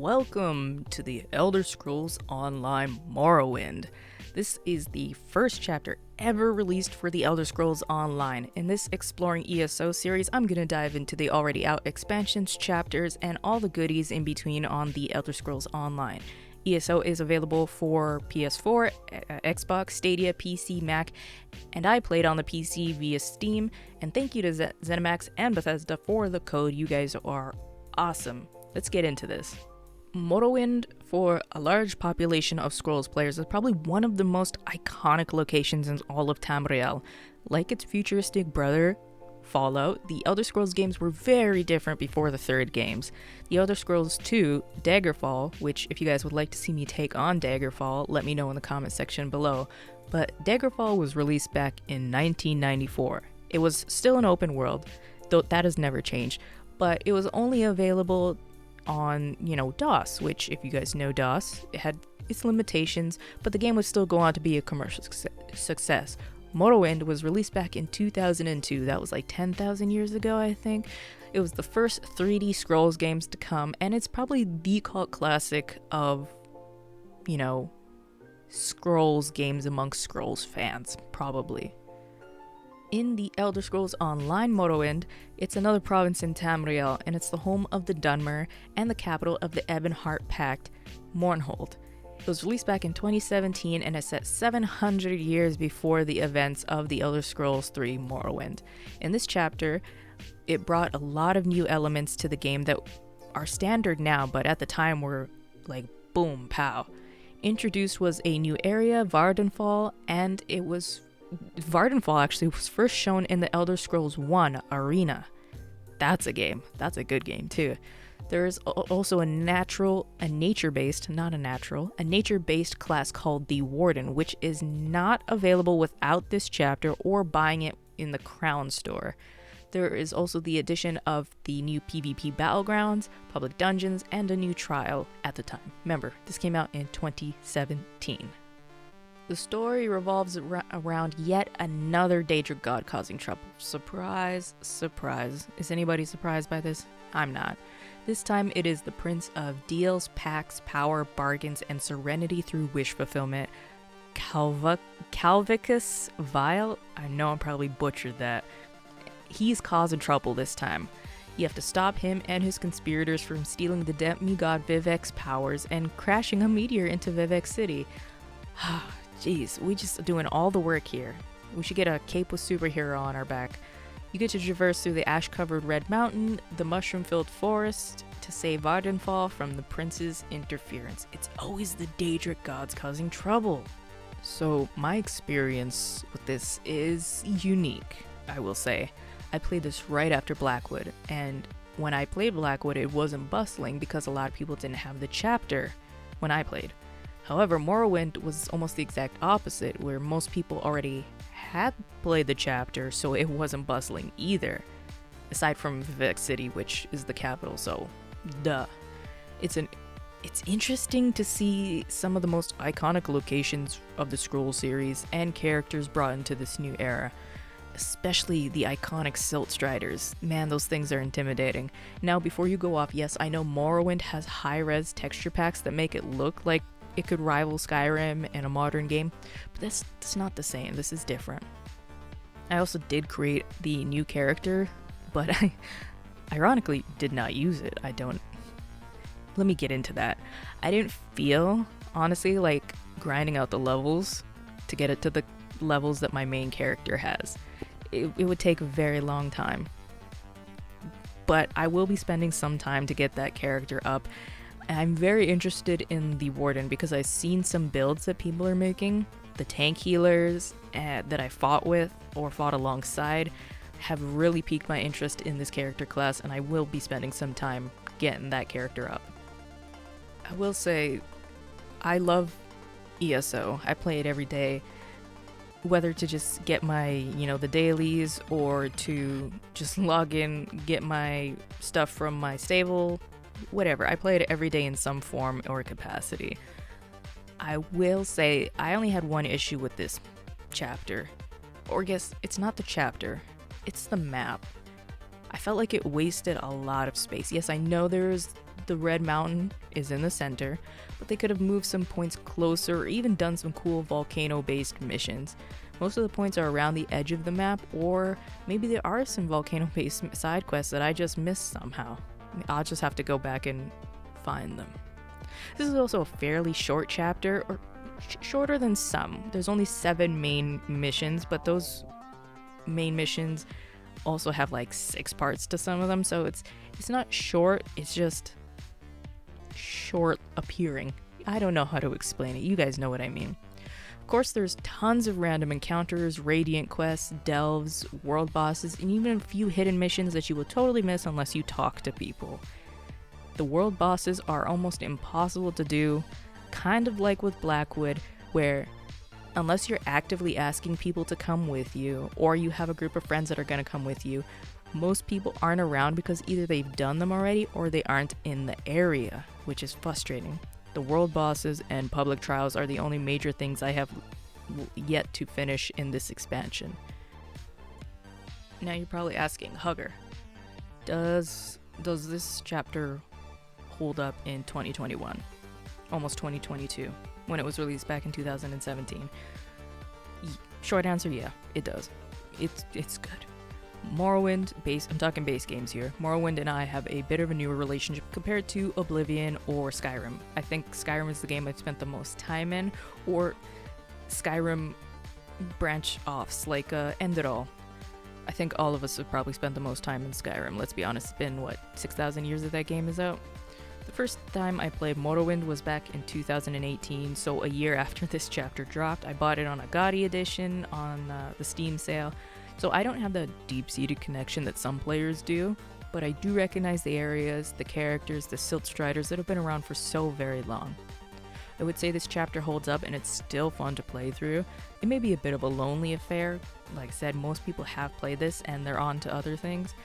Welcome to the Elder Scrolls Online Morrowind. This is the first chapter ever released for the Elder Scrolls Online. In this Exploring ESO series, I'm going to dive into the already out expansions, chapters, and all the goodies in between on the Elder Scrolls Online. ESO is available for PS4, Xbox, Stadia, PC, Mac, and I played on the PC via Steam, and thank you to ZeniMax and Bethesda for the code. You guys are awesome. Let's get into this. Morrowind, for a large population of Scrolls players, is probably one of the most iconic locations in all of Tamriel. Like its futuristic brother, Fallout, the Elder Scrolls games were very different before the third games. The Elder Scrolls 2, Daggerfall, which if you guys would like to see me take on Daggerfall, let me know in the comment section below, but Daggerfall was released back in 1994. It was still an open world, though that has never changed, but it was only available on, DOS, which if you guys know DOS, it had its limitations, but the game would still go on to be a commercial success. Morrowind was released back in 2002. That was like 10,000 years ago, I think. It was the first 3D Scrolls games to come, and it's probably the cult classic of, Scrolls games amongst Scrolls fans, probably. In the Elder Scrolls Online Morrowind, it's another province in Tamriel, and it's the home of the Dunmer and the capital of the Ebonheart Pact, Mournhold. It was released back in 2017 and is set 700 years before the events of the Elder Scrolls 3 Morrowind. In this chapter, it brought a lot of new elements to the game that are standard now, but at the time were like boom, pow. Introduced was a new area, Vardenfall, and Vardenfall actually was first shown in the Elder Scrolls 1 Arena. That's a game. That's a good game too. There is also a nature-based class called the Warden, which is not available without this chapter or buying it in the Crown store. There is also the addition of the new PvP battlegrounds, public dungeons, and a new trial at the time. Remember, this came out in 2017. The story revolves around yet another Daedric god causing trouble. Surprise, surprise. Is anybody surprised by this? I'm not. This time it is the Prince of Deals, Pacts, Power, Bargains, and Serenity through Wish Fulfillment, Calvicus Vile. I know I probably butchered that. He's causing trouble this time. You have to stop him and his conspirators from stealing the demigod Vivek's powers and crashing a meteor into Vivek City. Jeez, we just doing all the work here. We should get a cape with superhero on our back. You get to traverse through the ash-covered Red Mountain, the mushroom-filled forest, to save Vardenfall from the prince's interference. It's always the Daedric gods causing trouble. So my experience with this is unique, I will say. I played this right after Blackwood, and when I played Blackwood, it wasn't bustling because a lot of people didn't have the chapter when I played. However, Morrowind was almost the exact opposite, where most people already had played the chapter, so it wasn't bustling either. Aside from Vivek City, which is the capital, so duh. It's interesting to see some of the most iconic locations of the Scroll series and characters brought into this new era. Especially the iconic Silt Striders. Man, those things are intimidating. Now, before you go off, yes, I know Morrowind has high-res texture packs that make it look like it could rival Skyrim in a modern game, but that's not the same. This is different. I also did create the new character, but I ironically did not use it. Let me get into that. I didn't feel, honestly, like grinding out the levels to get it to the levels that my main character has. It would take a very long time. But I will be spending some time to get that character up. I'm very interested in the Warden because I've seen some builds that people are making. The tank healers that I fought with or fought alongside have really piqued my interest in this character class, and I will be spending some time getting that character up. I will say, I love ESO. I play it every day, whether to just get my, the dailies or to just log in, get my stuff from my stable. Whatever, I play it every day in some form or capacity. I will say, I only had one issue with this chapter. Or I guess, it's not the chapter, it's the map. I felt like it wasted a lot of space. Yes, I know there's the red mountain is in the center, but they could have moved some points closer or even done some cool volcano-based missions. Most of the points are around the edge of the map, or maybe there are some volcano-based side quests that I just missed somehow. I'll just have to go back and find them. This is also a fairly short chapter, or shorter than some. There's only 7 main missions, but those main missions also have like 6 parts to some of them, so it's not short, it's just short appearing. I don't know how to explain it. You guys know what I mean. Of course, there's tons of random encounters, radiant quests, delves, world bosses, and even a few hidden missions that you will totally miss unless you talk to people. The world bosses are almost impossible to do, kind of like with Blackwood, where unless you're actively asking people to come with you, or you have a group of friends that are going to come with you, most people aren't around because either they've done them already or they aren't in the area, which is frustrating. The world bosses and public trials are the only major things I have yet to finish in this expansion. Now you're probably asking, Hugger, does this chapter hold up in 2021? Almost 2022, when it was released back in 2017. Short answer, yeah, it does. It's good. Morrowind, I'm talking base games here. Morrowind and I have a bit of a newer relationship compared to Oblivion or Skyrim. I think Skyrim is the game I've spent the most time in, or Skyrim branch offs like End It All. I think all of us have probably spent the most time in Skyrim. Let's be honest, it's been 6,000 years that game is out? The first time I played Morrowind was back in 2018, so a year after this chapter dropped. I bought it on a GOTY edition on the Steam sale, so I don't have the deep-seated connection that some players do, but I do recognize the areas, the characters, the Silt Striders that have been around for so very long. I would say this chapter holds up and it's still fun to play through. It may be a bit of a lonely affair. Like I said, most people have played this and they're on to other things.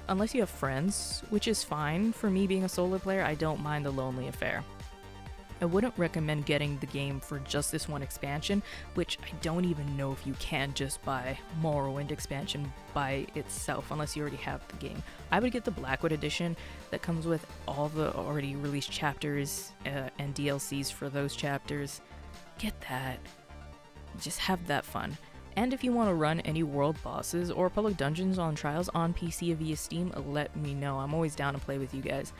Unless you have friends, which is fine. For me being a solo player, I don't mind the lonely affair. I wouldn't recommend getting the game for just this one expansion, which I don't even know if you can just buy Morrowind expansion by itself unless you already have the game. I would get the Blackwood edition that comes with all the already released chapters and DLCs for those chapters. Get that. Just have that fun. And if you want to run any world bosses or public dungeons on trials on PC or via Steam, let me know. I'm always down to play with you guys.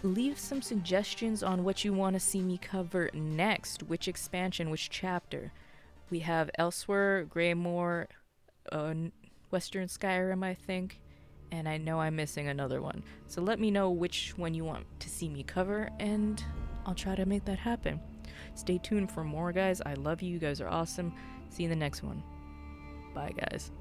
Leave some suggestions on what you want to see me cover next. Which expansion, which chapter. We have Elsewhere, Greymoor, Western Skyrim, I think. And I know I'm missing another one. So let me know which one you want to see me cover, and I'll try to make that happen. Stay tuned for more, guys. I love you. You guys are awesome. See you in the next one. Bye, guys.